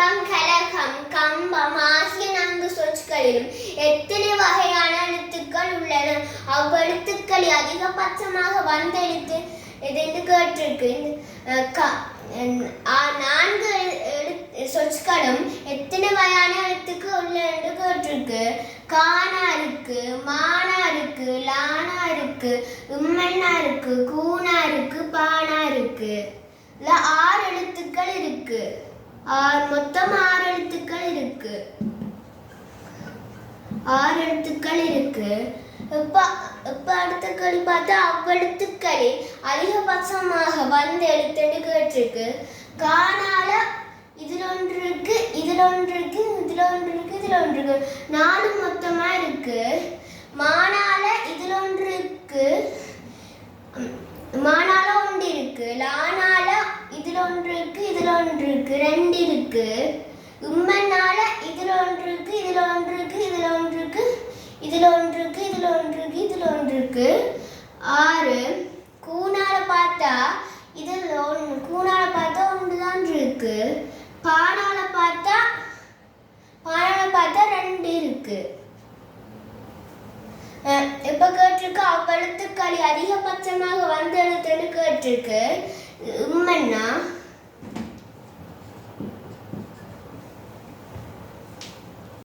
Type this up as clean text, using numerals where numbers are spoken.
இன்பம் கலகம் கம்பம் ஆகிய 4 சொற்களிலும் எத்தனை வகையான எழுத்துக்கள் உள்ளன? அவ்வெழுத்துக்களில் அதிகபட்சமாக வந்த எழுத்து எதென்று கேட்டிருக்கு. 4 சொற்களும் எத்தனை வகையான எழுத்துக்கு உள்ள என்று கேட்டிருக்கு. கானா இருக்கு, மானா இருக்கு, லானா இருக்கு, உம்மன்னா இருக்கு, கூனா இருக்கு, பானா இருக்கு. இல்ல 6 எழுத்துக்கள் இருக்கு. மொத்தம் 6 எழுத்துக்கள் இருக்கு. 6 எழுத்துக்கள் இருக்கு. இப்ப அடுத்த கேள்வி பார்த்தா அவ்வெழுத்துக்களில் அதிகபட்சமாக வந்த எழுத்துன்னு கேட்டிருக்கு. கானால இதுல ஒன்று இருக்கு, இதுல ஒன்று இருக்கு, இதுல ஒன்று இருக்கு, இதுல ஒன்று இருக்கு. 4 மொத்தமா இருக்கு. மானால இதுல ஒன்று இருக்கு, மானால ஒன்று இருக்கு. லானால இதுல ஒன்று இருக்கு, இதுல ஒன்று இருக்கு, 2 இருக்கு. உம்மனால இதுல ஒன்று இருக்கு, இதுல ஒன்று இருக்கு, இதுல ஒன்று இருக்கு, இதுல ஒன்று இருக்கு, இதுல ஒன்று இருக்கு, இதுல ஒன்று இருக்கு, 6. கூனால பார்த்தா இதுல கூனால பார்த்தா ஒன்று தான் இருக்கு. பானால பார்த்தா 2 இருக்கு. இப்ப கேட்டிருக்கு அவ்வெழுத்துக்களில் அதிகபட்சமாக வந்த எழுத்துன்னு கேட்டிருக்கு. உம்மன்னா